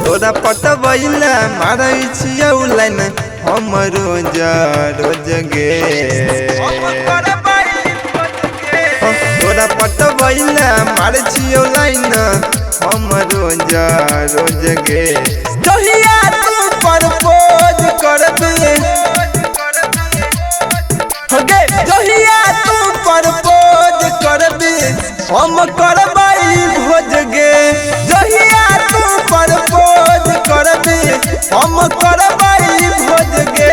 तोरा पटबैला मारै छियौ लाइन हम रोज रोज गे। तोरा पटबैला मारै छियौ लाइन हम रोज रोज गे। जहिया तू प्रपोज करबे गे, जहिया तू प्रपोज करबे हम करबै भोज गे। जहिया तू प्रपोज करबे हम करबै भोज गे।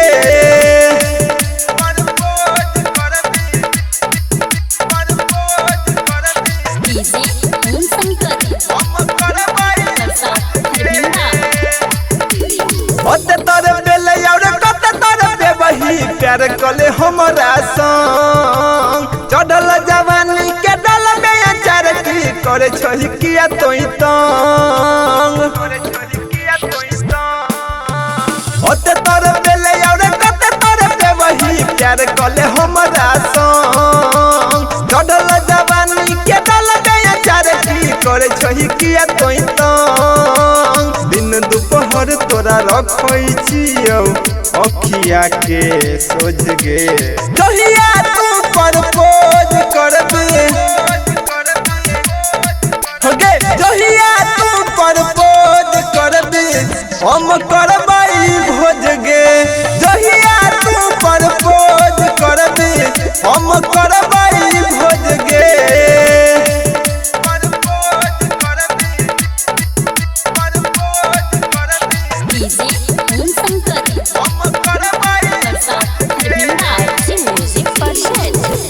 प्यार कले हमरा संग चढ़ल जवानी के डल में अचार की करे छही किया तोई तंग। ओते तोर बेले और कते तोर पे वही प्यार कले हमरा संग चढ़ल जवानी के डल में अचार की करे छही किया तोई तंग। दिन दोपहर तोरा रखै छियौ अखिया के सोच गे। जहिया तू प्रपोज करबे गे, जहिया तू प्रपोज करबे हम करबै भोज गे। जहिया तू प्रपोज करबे हम करबै भोज गे।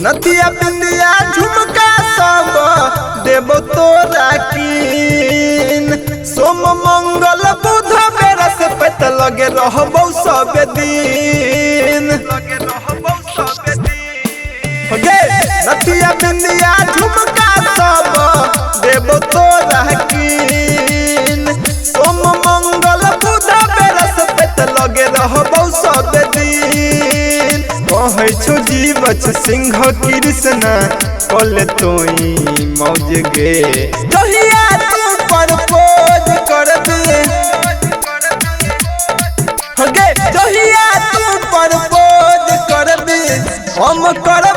नदिया बिंदिया झुमका सब देबो तोरा कीन। सोम मंगल बुध बेरस पैत लगे रहबौ सब दिन गे। नदिया बिंदिया झुमका सब देबो तोरा कीन। सोम मंगल बुध बेरस पैत लगे रहबौ सब दिन। कहै छौ जीवछ सिंह कृष्ण कल तोई मौज गे। जहिया तू प्रपोज करबे गे, जहिया तू प्रपोज करबे हम कर